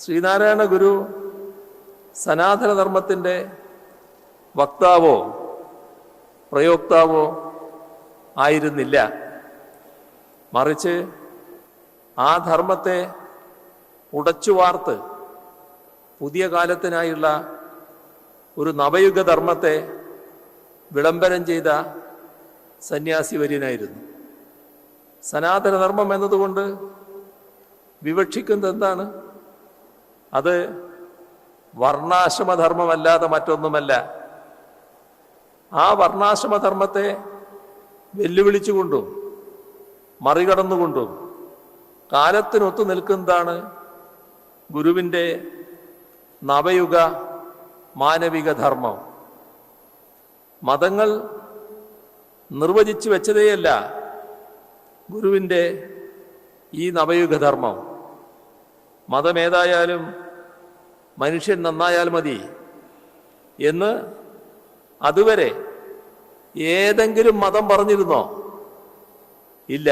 ശ്രീനാരായണ ഗുരു സനാതനധർമ്മത്തിൻ്റെ വക്താവോ പ്രയോക്താവോ ആയിരുന്നില്ല. മറിച്ച് ആ ധർമ്മത്തെ ഉടച്ചുവാർത്ത് പുതിയ കാലത്തിനായുള്ള ഒരു നവയുഗ ധർമ്മത്തെ വിളംബരം ചെയ്ത സന്യാസി വര്യനായിരുന്നു. സനാതനധർമ്മം എന്നതുകൊണ്ട് വിവക്ഷിക്കുന്നത് എന്താണ്? അത് വർണ്ണാശ്രമധർമ്മമല്ലാതെ മറ്റൊന്നുമല്ല. ആ വർണ്ണാശ്രമധർമ്മത്തെ വെല്ലുവിളിച്ചുകൊണ്ടും മറികടന്നുകൊണ്ടും കാലത്തിനൊത്തു നിൽക്കുന്നതാണ് ഗുരുവിൻ്റെ നവയുഗ മാനവിക ധർമ്മം. മതങ്ങൾ നിർവചിച്ചു വെച്ചതേയല്ല ഗുരുവിൻ്റെ ഈ നവയുഗധർമ്മം. മതമേതായാലും മനുഷ്യൻ നന്നായാൽ മതി എന്ന് അതുവരെ ഏതെങ്കിലും മതം പറഞ്ഞിരുന്നോ? ഇല്ല.